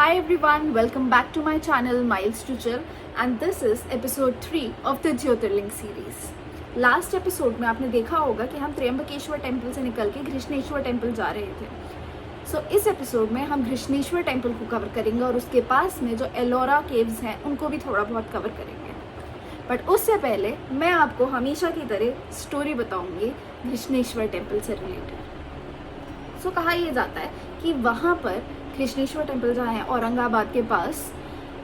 Hi everyone, welcome back to my channel Miles to Chill and this is episode 3 of the Jyotirling series. Last episode में आपने देखा होगा कि हम Trimbakeshwar temple से निकल के घृष्णेश्वर टेम्पल जा रहे थे। इस एपिसोड में हम घृष्णेश्वर टेम्पल को कवर करेंगे और उसके पास में जो एलोरा केव्स हैं उनको भी थोड़ा बहुत कवर करेंगे। बट उससे पहले मैं आपको हमेशा की तरह स्टोरी बताऊंगी घृष्णेश्वर टेम्पल से रिलेटेड। कहा यह जाता है कि वहाँ पर घृष्णेश्वर टेम्पल जहाँ है औरंगाबाद के पास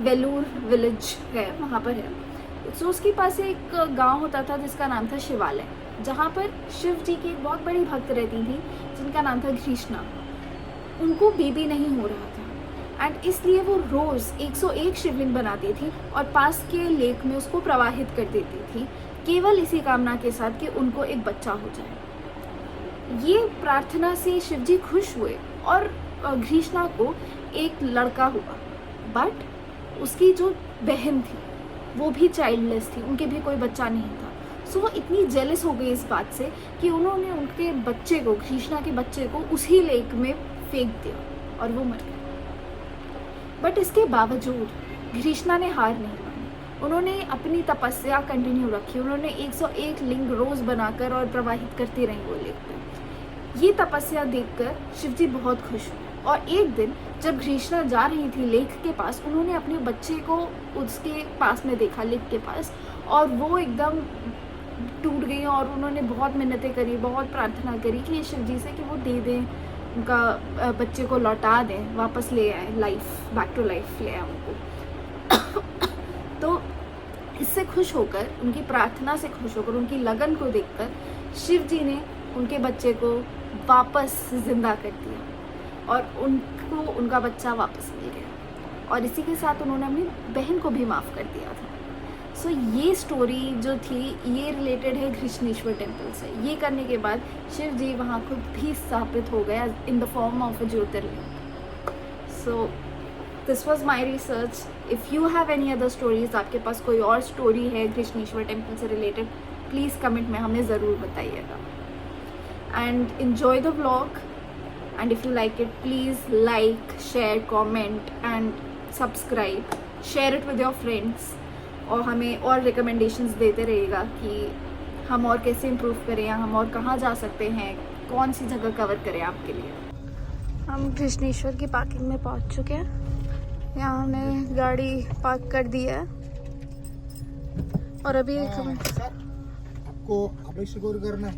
वेलूर विलेज है, वहाँ पर है। उसके पास एक गांव होता था जिसका नाम था शिवालय, जहाँ पर शिव जी की एक बहुत बड़ी भक्त रहती थी जिनका नाम था घृष्णा। उनको बेबी नहीं हो रहा था एंड इसलिए वो रोज़ 101 शिवलिंग बनाती थी और पास के लेक में उसको प्रवाहित कर देती थी, केवल इसी कामना के साथ कि उनको एक बच्चा हो जाए। ये प्रार्थना से शिव जी खुश हुए और घृष्णा को एक लड़का हुआ। बट उसकी जो बहन थी वो भी चाइल्डलेस थी, उनके भी कोई बच्चा नहीं था। वो इतनी जेलस हो गई इस बात से कि उन्होंने उनके बच्चे को, घृष्णा के बच्चे को उसी लेक में फेंक दिया और वो मर गया। बट इसके बावजूद घृष्णा ने हार नहीं मानी, उन्होंने अपनी तपस्या कंटिन्यू रखी। उन्होंने 101 लिंग रोज बनाकर और प्रवाहित करती रही वो लेक में। ये तपस्या देखकर शिवजी बहुत खुश हुए और एक दिन जब घृष्णा जा रही थी लेक के पास, उन्होंने अपने बच्चे को उसके पास में देखा, लेक के पास, और वो एकदम टूट गई और उन्होंने बहुत मिन्नतें करी, बहुत प्रार्थना करी कि शिव जी से कि वो दे दें, उनका बच्चे को लौटा दें, वापस ले आए, लाइफ बैक टू लाइफ ले आए उनको। तो इससे खुश होकर, उनकी प्रार्थना से खुश होकर, उनकी लगन को देखकर शिव जी ने उनके बच्चे को वापस जिंदा कर दिया और उनको उनका बच्चा वापस मिल गया और इसी के साथ उन्होंने अपनी बहन को भी माफ़ कर दिया था। ये स्टोरी जो थी ये रिलेटेड है घृष्णेश्वर टेम्पल से। ये करने के बाद शिव जी वहाँ खुद भी स्थापित हो गया in the form of a Jyotirlinga. This was my research. If you have any other stories, आपके पास कोई और स्टोरी है घृष्णेश्वर टेम्पल से रिलेटेड, प्लीज़ कमेंट में हमें ज़रूर बताइएगा। And enjoy the vlog, and if you like it, please like, share, comment and subscribe. Share it with your friends और हमें और recommendations देते रहेगा कि हम और कैसे improve करें या हम और कहाँ जा सकते हैं, कौन सी जगह कवर करें आपके लिए। हम घृष्णेश्वर की पार्किंग में पहुँच चुके हैं। यहाँ हमने गाड़ी पार्क कर दी है और अभी आपको अभिषेक करना है,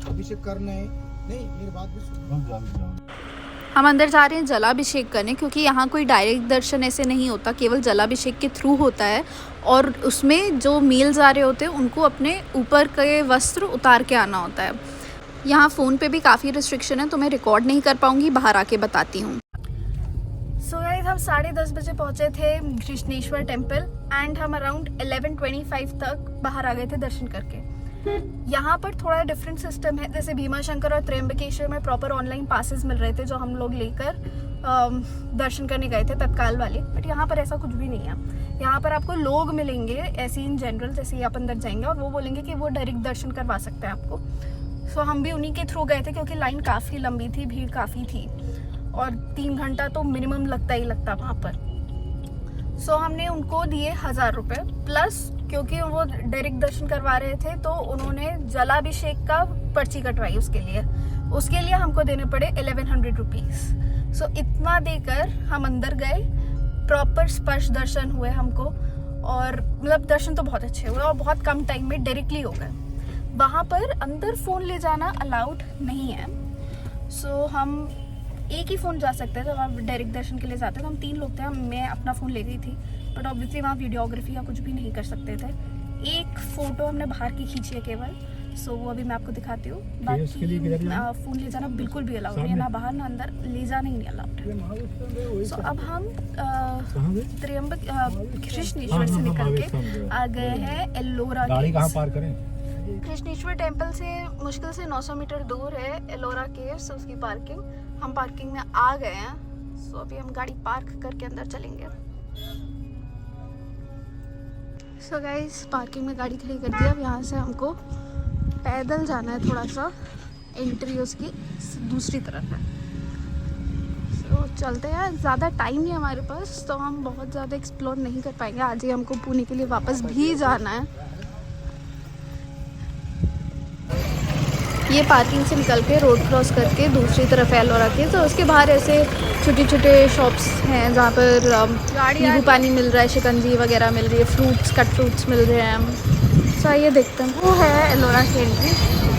अभिषेक करना है। नहीं, मेरी बात भी सुनो। हम अंदर जा रहे हैं जलाभिषेक करने, क्योंकि यहाँ कोई डायरेक्ट दर्शन ऐसे नहीं होता, केवल जलाभिषेक के थ्रू होता है और उसमें जो मेल्स आ रहे होते हैं उनको अपने ऊपर के वस्त्र उतार के आना होता है। यहाँ फ़ोन पे भी काफ़ी रिस्ट्रिक्शन है तो मैं रिकॉर्ड नहीं कर पाऊँगी, बाहर आके बताती हूँ। गाइस, हम 10:30 बजे पहुँचे थे घृष्णेश्वर टेम्पल एंड हम अराउंड 11:25 तक बाहर आ गए थे दर्शन करके। यहाँ पर थोड़ा डिफरेंट सिस्टम है, जैसे भीमाशंकर और त्र्यंबकेश्वर में प्रॉपर ऑनलाइन पासेस मिल रहे थे जो हम लोग लेकर दर्शन करने गए थे, तत्काल वाले। बट यहाँ पर ऐसा कुछ भी नहीं है। यहाँ पर आपको लोग मिलेंगे ऐसे इन जनरल, जैसे ही आप अंदर जाएंगे और वो बोलेंगे कि वो डायरेक्ट दर्शन करवा सकते हैं आपको। हम भी उन्हीं के थ्रू गए थे क्योंकि लाइन काफ़ी लंबी थी, भीड़ काफ़ी थी और 3 घंटा तो मिनिमम लगता ही लगता वहाँ पर। हमने उनको दिए 1000 रुपये प्लस, क्योंकि वो डायरेक्ट दर्शन करवा रहे थे तो उन्होंने जलाभिषेक का पर्ची कटवाई उसके लिए हमको देने पड़े 1100 रुपीज़। इतना देकर हम अंदर गए, प्रॉपर स्पर्श दर्शन हुए हमको और मतलब दर्शन तो बहुत अच्छे हुए और बहुत कम टाइम में डायरेक्टली हो गए। वहाँ पर अंदर फ़ोन ले जाना अलाउड नहीं है। हम एक ही फ़ोन जा सकते हैं जब आप डायरेक्ट दर्शन के लिए जाते हैं। तो हम 3 लोग थे, मैं अपना फ़ोन ले गई थी बट ऑब्वियसली वहाँ वीडियोग्राफी या कुछ भी नहीं कर सकते थे। एक फ़ोटो हमने बाहर की खींची है केवल, वो अभी मैं आपको दिखाती हूँ। बाकी फ़ोन ले जाना बिल्कुल भी अलाउड नहीं है, ना बाहर ना अंदर, ले जाना ही नहीं अलाउड। अब हम घृष्णेश्वर से निकल के आ गए हैं एलोरा। गाड़ी कहाँ पार्क करें? घृष्णेश्वर टेम्पल से मुश्किल से 900 मीटर दूर है एलोरा केव्स, उसकी पार्किंग। हम पार्किंग में आ गए हैं, अभी हम गाड़ी पार्क करके अंदर चलेंगे। गाइस, पार्किंग में गाड़ी खड़ी कर दी। अब यहाँ से हमको पैदल जाना है, थोड़ा सा एंट्री उसकी दूसरी तरफ है। तो चलते हैं, ज़्यादा टाइम नहीं है हमारे पास, तो हम बहुत ज़्यादा एक्सप्लोर नहीं कर पाएंगे। आज ही हमको पुणे के लिए वापस भी जाना है। ये पार्किंग से निकल के रोड क्रॉस करके दूसरी तरफ एलोरा के, तो उसके बाहर ऐसे छोटे छोटे शॉप्स हैं जहाँ पर नींबू पानी मिल रहा है, शिकंजी वगैरह मिल रही है, फ्रूट्स, कट फ्रूट्स मिल रहे हैं। तो आइए देखते हैं। वो है एलोरा की एंट्री।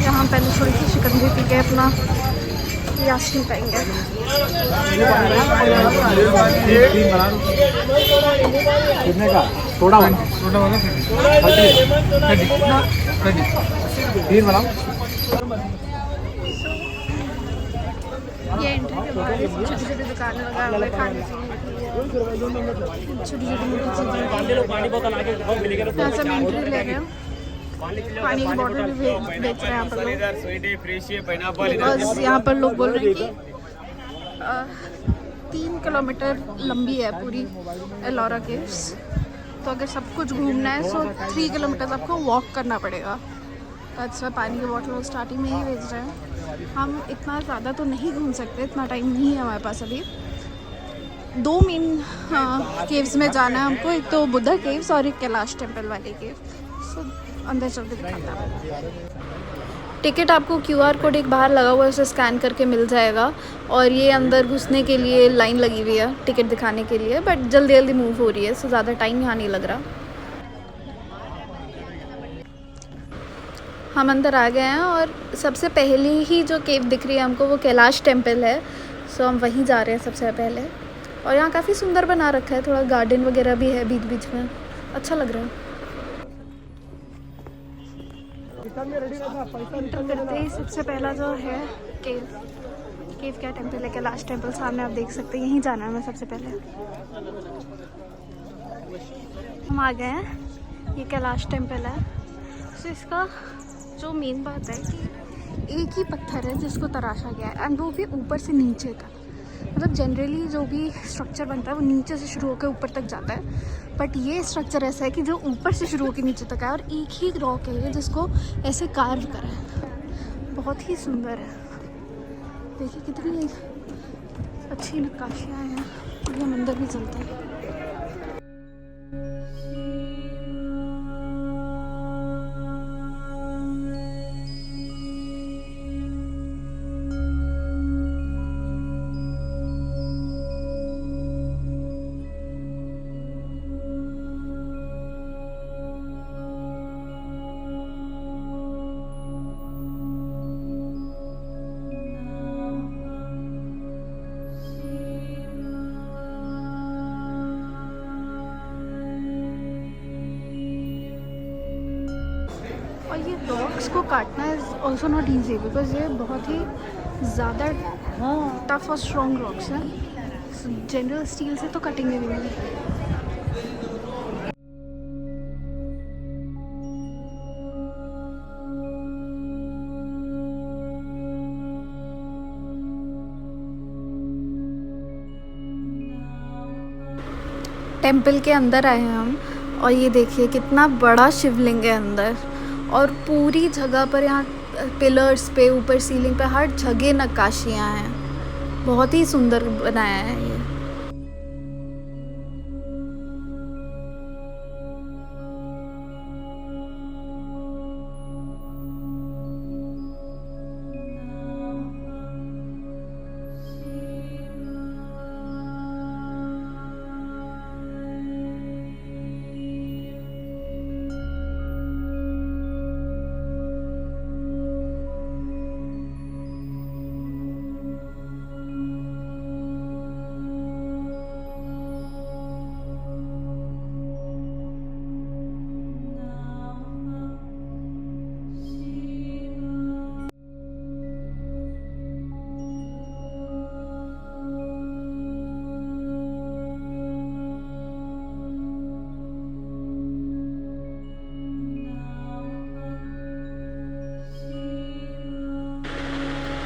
यहाँ पहले थोड़ी सी शिकंजी पी के अपना यासमीन पाएंगे। कितने का? सोडा वाला 3 बनाओ। ये एंट्री के बाहर छोटी छोटी दुकानें लगा हुए खाने पीने की, छोटी छोटी मोटी चीज़ें। यहाँ से हम एंट्री ले रहे हैं। पानी की बोतल भी बेच रहे हैं यहाँ पर लोग, बिकॉज यहाँ पर लोग बोल रहे हैं कि 3 किलोमीटर लंबी है पूरी एलोरा केव्स, तो अगर सब कुछ घूमना है तो 3 किलोमीटर आपको वॉक करना पड़ेगा। तो अच्छा, पानी की बोतल स्टार्टिंग में ही बेच रहे हैं। हम इतना ज़्यादा तो नहीं घूम सकते, इतना टाइम नहीं है हमारे पास अभी। 2 मेन केव्स में जाना है हमको, एक तो बुद्धा केव्स और एक कैलाश टेम्पल वाली केव। सो अंदर चलते दिखाता है। टिकट आपको QR कोड एक बाहर लगा हुआ है, उसे स्कैन करके मिल जाएगा। और ये अंदर घुसने के लिए लाइन लगी हुई है टिकट दिखाने के लिए, बट जल्दी जल्दी मूव हो रही है, सो ज़्यादा टाइम यहाँ नहीं लग रहा। हम अंदर आ गए हैं और सबसे पहले ही जो केव दिख रही है हमको वो कैलाश टेम्पल है। सो हम वहीं जा रहे हैं सबसे पहले। और यहाँ काफ़ी सुंदर बना रखा है, थोड़ा गार्डन वगैरह भी है बीच बीच में, अच्छा लग रहा है। एंटर करते ही सबसे पहला जो है केव क्या टेम्पल है, कैलाश टेम्पल। सामने आप देख सकते हैं, यहीं जाना है हमें सबसे पहले। हम आ गए हैं, ये कैलाश टेम्पल है। तो इसका जो मेन बात है कि एक ही पत्थर है जिसको तराशा गया है, एंड वो भी ऊपर से नीचे तक। मतलब जनरली जो भी स्ट्रक्चर बनता है वो नीचे से शुरू होकर ऊपर तक जाता है, बट ये स्ट्रक्चर ऐसा है कि जो ऊपर से शुरू होकर नीचे तक है, और एक ही रॉक है ये जिसको ऐसे कार्व करा है। बहुत ही सुंदर है, देखिए कितनी अच्छी नक्काशियाँ हैं। ये मंदिर भी चलता है। और ये रॉक्स को काटना is also not easy, because ये बहुत ही ज़्यादा टफ और स्ट्रॉन्ग रॉक्स हैं। जनरल स्टील से तो कटेंगे भी नहीं। टेम्पल के अंदर आए हैं हम, और ये देखिए कितना बड़ा शिवलिंग है अंदर, और पूरी जगह पर यहाँ पिलर्स पे, ऊपर सीलिंग पे, हर जगह नक्काशियाँ हैं। बहुत ही सुंदर बनाया है ये।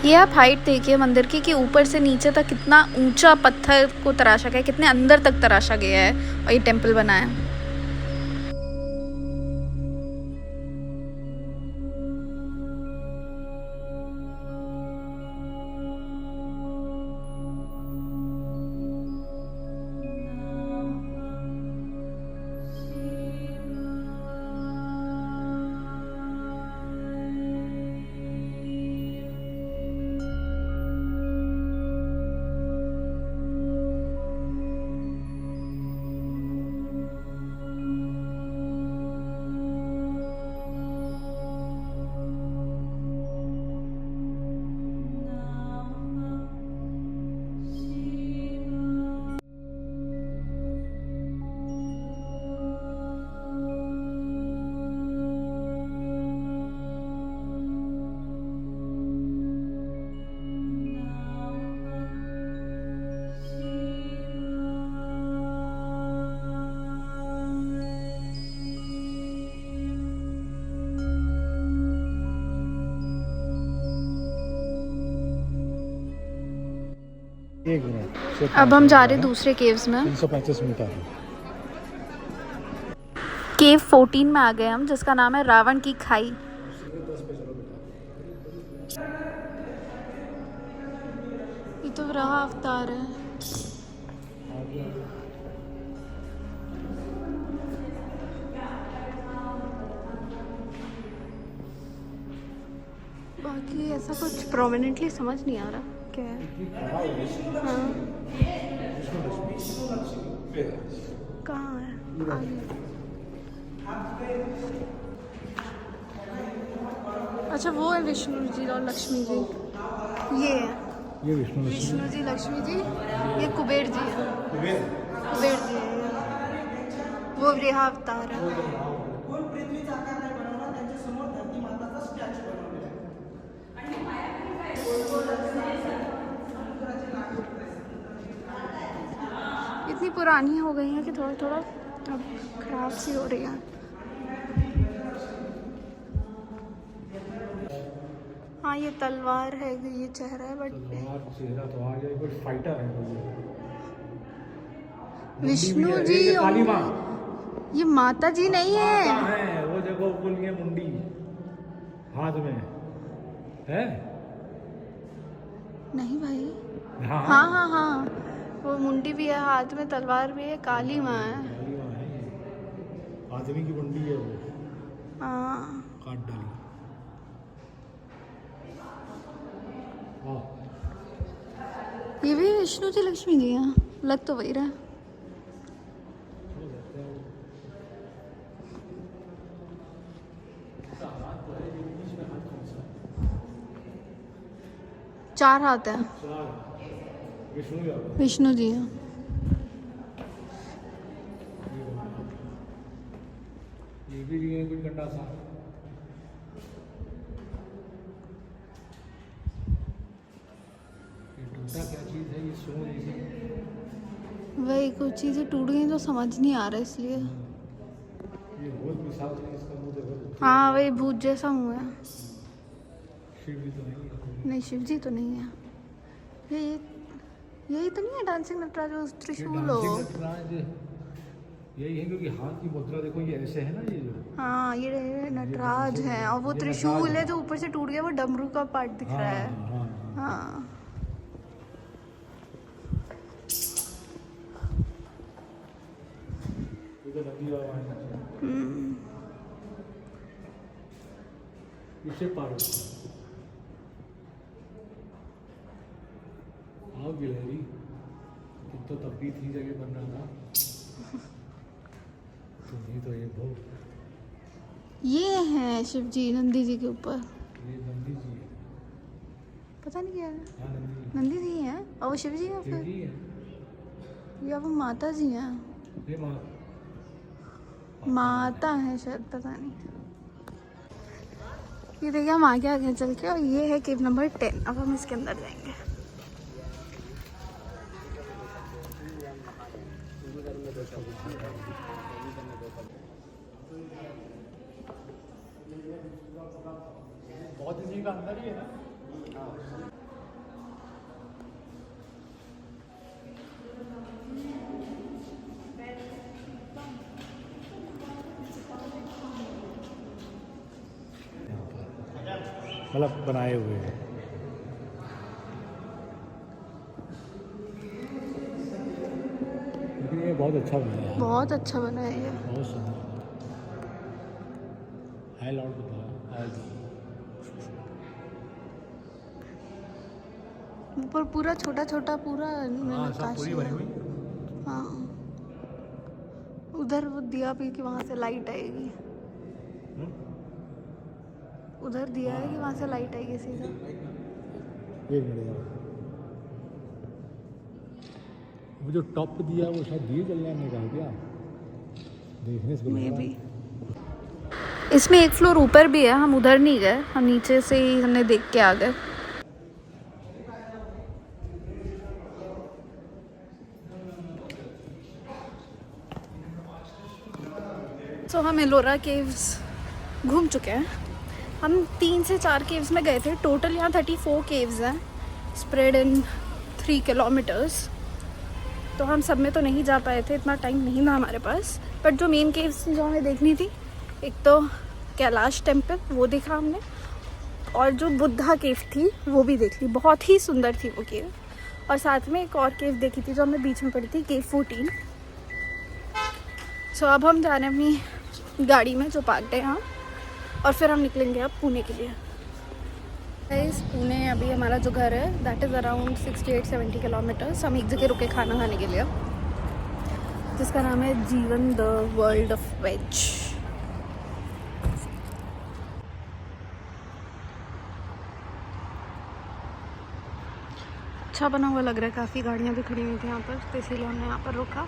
ये आप हाइट देखिए मंदिर की, कि ऊपर से नीचे तक कितना ऊंचा पत्थर को तराशा गया है, कितने अंदर तक तराशा गया है और ये टेम्पल बना है। अब हम जा रहे हैं दूसरे केव्स में। 335 मीटर। केव 14 में आ गए हम, जिसका नाम है रावण की खाई। ये तो रहा अवतार है। बाकी ऐसा कुछ प्रोमिनेंटली समझ नहीं आ रहा क्या है। हाँ। कहाँ है? आगे। अच्छा वो है विष्णु जी और लक्ष्मी जी। ये है ये विष्णु जी, लक्ष्मी जी। ये कुबेर जी है। कुबेर जी है ये। वो रेहा अवतार है। इतनी पुरानी हो गई है कि थोड़ा थोड़ा अब खराब सी हो रही है। हाँ ये तलवार है, ये चेहरा है, बट चेहरा तो आ गया। कोई फाइटर है विष्णु जी काली माँ। ये माता जी नहीं है। वो देखो बोल गए मुंडी हाथ में है। नहीं भाई। हाँ हाँ हाँ हाँ, वो मुंडी भी है, हाथ में तलवार भी है, काली माँ है। काली माँ है, आदमी की मुंडी है वो। हाँ काट डाली। ये भी विष्णु जी लक्ष्मी जी हैं, लग तो वही रहा। चार हाथ हैं। विष्णु जी हैं। ये भी लिए कोई कंडा सा। ये टूटा क्या चीज है? ये सो जैसी। वही कुछ चीजें टूट गई तो समझ नहीं आ रहा इसलिए। ये बहुत विशाल है, इसका मुंह देखो। हाँ वही भूत जैसा मुँह है। शिव जी तो नहीं है। नहीं शिव जी तो नहीं है। ये यही तो नहीं है डांसिंग नटराज, उस त्रिशूल हो। यही है, क्योंकि हाथ की मुद्रा देखो ये ऐसे है ना, ये जो। हाँ ये नटराज है, और वो त्रिशूल है जो ऊपर से टूट गया, वो डमरू का पार्ट दिख रहा है। हाँ इसे पारो आओ गिलहरी, तुम तो तब भी थी जगह बन रहा था। तुम ही तो ये भोग। ये है शिव जी नंदी जी के ऊपर। ये नंदी जी है। पता नहीं क्या है। हाँ नंदी जी हैं और वो शिव जी हैं शिव जी फिर, है। या वो माता जी हैं। ये माता है शायद, पता नहीं। ये देखिए हम आगे आगे चल के, और ये है केव नंबर 10। अब हम इसके अंदर जाएंगे। बहुत इसी का अंदर ही है ना। मतलब बनाए हुए हैं। लेकिन ये बहुत अच्छा बनाया है। बहुत अच्छा बना है ये। बहुत सुंदर। हाई लाउड बताया। ऊपर पूरा छोटा छोटा पूरा हाँ सब पूरी बनी हुई। हाँ उधर वो दिया भी कि वहाँ से लाइट आएगी। उधर दिया है कि वहाँ से लाइट आएगी सीधा। एक मिनट, वो जो टॉप दिया वो शायद दिए जलने में कहा क्या देखने से मे बी। इसमें एक फ्लोर ऊपर भी है, हम उधर नहीं गए, हम नीचे से ही हमने देख के आ गए। सो हम एलोरा केव्स घूम चुके हैं। हम 3 से 4 केव्स में गए थे। टोटल यहाँ 34 केव्स हैं, स्प्रेड इन 3 किलोमीटर्स। तो हम सब में तो नहीं जा पाए थे, इतना टाइम नहीं था हमारे पास। बट जो मेन केव्स जो हमें देखनी थी, एक तो कैलाश टेम्पल वो देखा हमने, और जो बुद्धा केव थी वो भी देख ली, बहुत ही सुंदर थी वो केव। और साथ में एक और केव देखी थी जो हमें बीच में पड़ी थी, केव 14। सो अब हम जा रहे हैं अपनी गाड़ी में जो पार्कड है यहाँ, और फिर हम निकलेंगे अब पुणे के लिए। गाइस पुणे अभी हमारा जो घर है दैट इज़ अराउंड 68-70 किलोमीटर्स। हम एक जगह रुके खाना खाने के लिए, जिसका नाम है जीवन द वर्ल्ड ऑफ वेज। अच्छा बना हुआ लग रहा है, काफ़ी गाड़ियाँ भी खड़ी हुई थी यहाँ पर, तो इसीलिए हमने यहाँ पर रुका।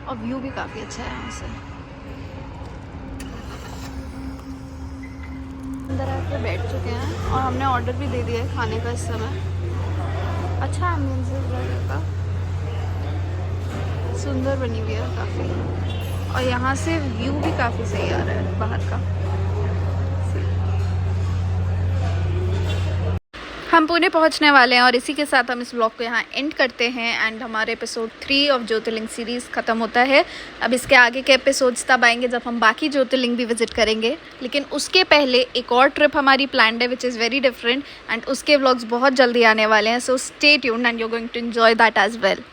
और व्यू भी काफ़ी अच्छा है यहाँ से। अंदर आके बैठ चुके हैं और हमने ऑर्डर भी दे दिया है खाने का इस समय। अच्छा एम्बियंस है जगह का, सुंदर बनी हुई है काफ़ी, और यहाँ से व्यू भी काफ़ी सही आ रहा है बाहर का। हम पुणे पहुंचने वाले हैं और इसी के साथ हम इस व्लॉग को यहाँ एंड करते हैं एंड हमारे एपिसोड 3 ऑफ ज्योतिर्लिंग सीरीज़ ख़त्म होता है। अब इसके आगे के एपिसोड्स तब आएंगे जब हम बाकी ज्योतिर्लिंग भी विजिट करेंगे, लेकिन उसके पहले एक और ट्रिप हमारी प्लान्ड है which is very different, and उसके व्लॉग्स बहुत जल्दी आने वाले हैं। So stay tuned and you are going to enjoy that as well.